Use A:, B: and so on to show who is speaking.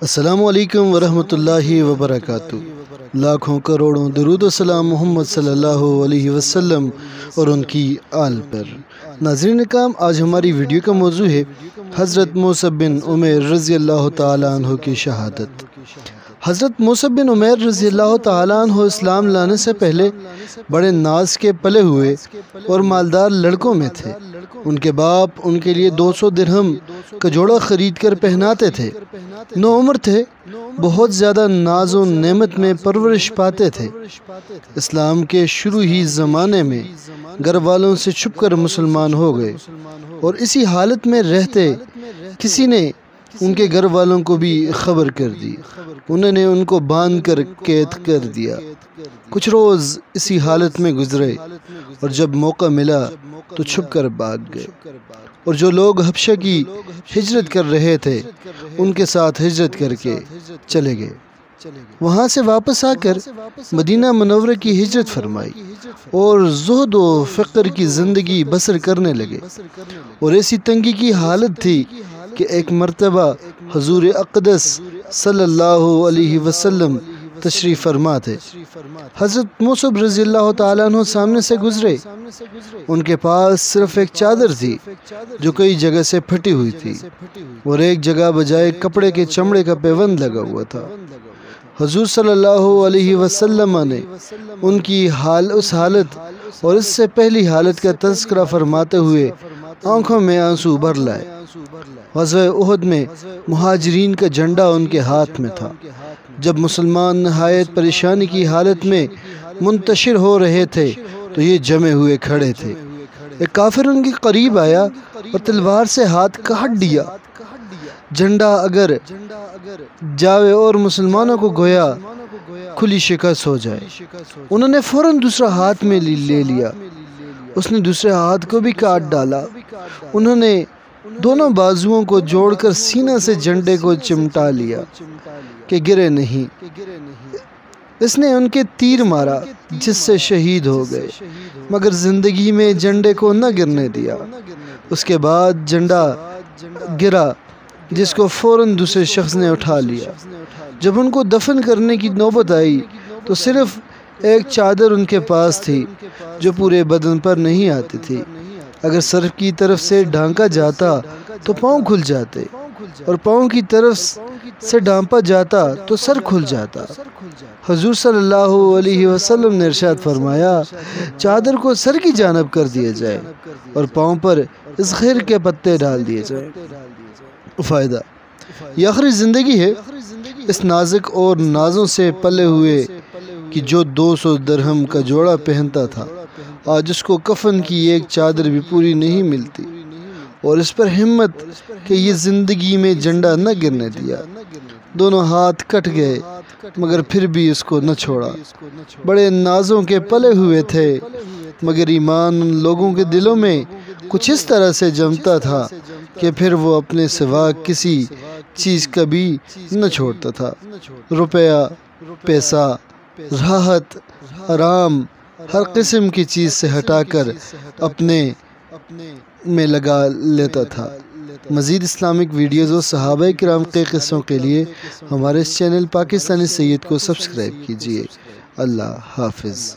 A: السلام علیکم ورحمۃ اللہ وبرکاتہ۔ لاکھوں کروڑوں درود و سلام محمد صلی اللہ علیہ وسلم اور ان کی آل پر۔ ناظرین اکرام، آج ہماری ویڈیو کا موضوع ہے حضرت مصعب بن عمیر رضی اللہ تعالیٰ عنہ کی شہادت۔ حضرت مصعب بن عمیر رضی اللہ تعالیٰ عنہ اسلام لانے سے پہلے بڑے ناز کے پلے ہوئے اور مالدار لڑکوں میں تھے۔ ان کے باپ ان کے لیے 200 درہم کا جوڑا خرید کر پہناتے تھے۔ نوعمر تھے، بہت زیادہ ناز و نعمت میں پرورش پاتے تھے۔ اسلام کے شروع ہی زمانے میں گھر والوں سے چھپ کر مسلمان ہو گئے اور اسی حالت میں رہتے کسی نے ان کے گھر والوں کو بھی خبر کر دی۔ انہوں نے ان کو باندھ کر قید کر دیا۔ کچھ روز اسی حالت میں گزرے اور جب موقع ملا تو چھپ کر بھاگ گئے، اور جو لوگ حبشہ کی ہجرت کر رہے تھے ان کے ساتھ ہجرت کر کے چلے گئے۔ وہاں سے واپس آ کر مدینہ منورہ کی ہجرت فرمائی اور زہد و فقر کی زندگی بسر کرنے لگے۔ اور ایسی تنگی کی حالت تھی کہ ایک مرتبہ حضور اقدس صلی اللہ علیہ وسلم تشریف فرما تھے۔ حضرت مصعب رضی اللہ تعالیٰ عنہ سامنے سے گزرے۔ ان کے پاس صرف ایک چادر تھی جو کئی جگہ سے پھٹی ہوئی تھی اور ایک جگہ بجائے کپڑے کے چمڑے کا پیوند لگا ہوا تھا۔ حضور صلی اللہ علیہ وسلم نے ان کی اس حالت اور اس سے پہلی حالت کا تذکرہ فرماتے ہوئے آنکھوں میں آنسو بھر لائے۔ غزوہ احد میں مہاجرین کا جھنڈا ان کے ہاتھ میں تھا۔ جب مسلمان نہایت پریشانی کی حالت میں منتشر ہو رہے تھے تو یہ جمے ہوئے کھڑے تھے۔ ایک کافر ان کے قریب آیا اور تلوار سے ہاتھ کاٹ دیا۔ جھنڈا اگر جاوے اور مسلمانوں کو گویا کھلی شکست ہو جائے۔ انہوں نے فوراً دوسرا ہاتھ میں لے لیا۔ اس نے دوسرے ہاتھ کو بھی کاٹ ڈالا۔ انہوں نے دونوں بازوؤں کو جوڑ کر سینہ سے جھنڈے کو چمٹا لیا کہ گرے نہیں۔ اس نے ان کے تیر مارا جس سے شہید ہو گئے، مگر زندگی میں جھنڈے کو نہ گرنے دیا۔ اس کے بعد جھنڈا گرا جس کو فوراً دوسرے شخص نے اٹھا لیا۔ جب ان کو دفن کرنے کی نوبت آئی تو صرف ایک چادر ان کے پاس تھی جو پورے بدن پر نہیں آتی تھی۔ اگر سر کی طرف سے ڈھانکا جاتا تو پاؤں کھل جاتے، اور پاؤں کی طرف سے ڈھانپا جاتا تو سر کھل جاتا۔ حضور صلی اللہ علیہ وسلم نے ارشاد فرمایا، چادر کو سر کی جانب کر دیا جائے اور پاؤں پر اسخر کے پتے ڈال دیے جائیں۔ فائدہ: یہ آخری زندگی ہے اس نازک اور نازوں سے پلے ہوئے کہ جو 200 درہم کا جوڑا پہنتا تھا، آج اس کو کفن کی ایک چادر بھی پوری نہیں ملتی، اور اس پر ہمت کہ یہ زندگی میں جھنڈا نہ گرنے دیا۔ دونوں ہاتھ کٹ گئے مگر پھر بھی اس کو نہ چھوڑا۔ بڑے نازوں کے پلے ہوئے تھے مگر ایمان ان لوگوں کے دلوں میں کچھ اس طرح سے جمتا تھا کہ پھر وہ اپنے سوا کسی چیز کا بھی نہ چھوڑتا تھا۔ روپیہ، پیسہ، راحت، آرام، ہر قسم کی چیز سے ہٹا کر اپنے میں لگا لیتا تھا۔ مزید اسلامک ویڈیوز و صحابہ کرام کے قصوں کے لیے ہمارے اس چینل پاکستانی سید کو سبسکرائب کیجیے۔ اللہ حافظ۔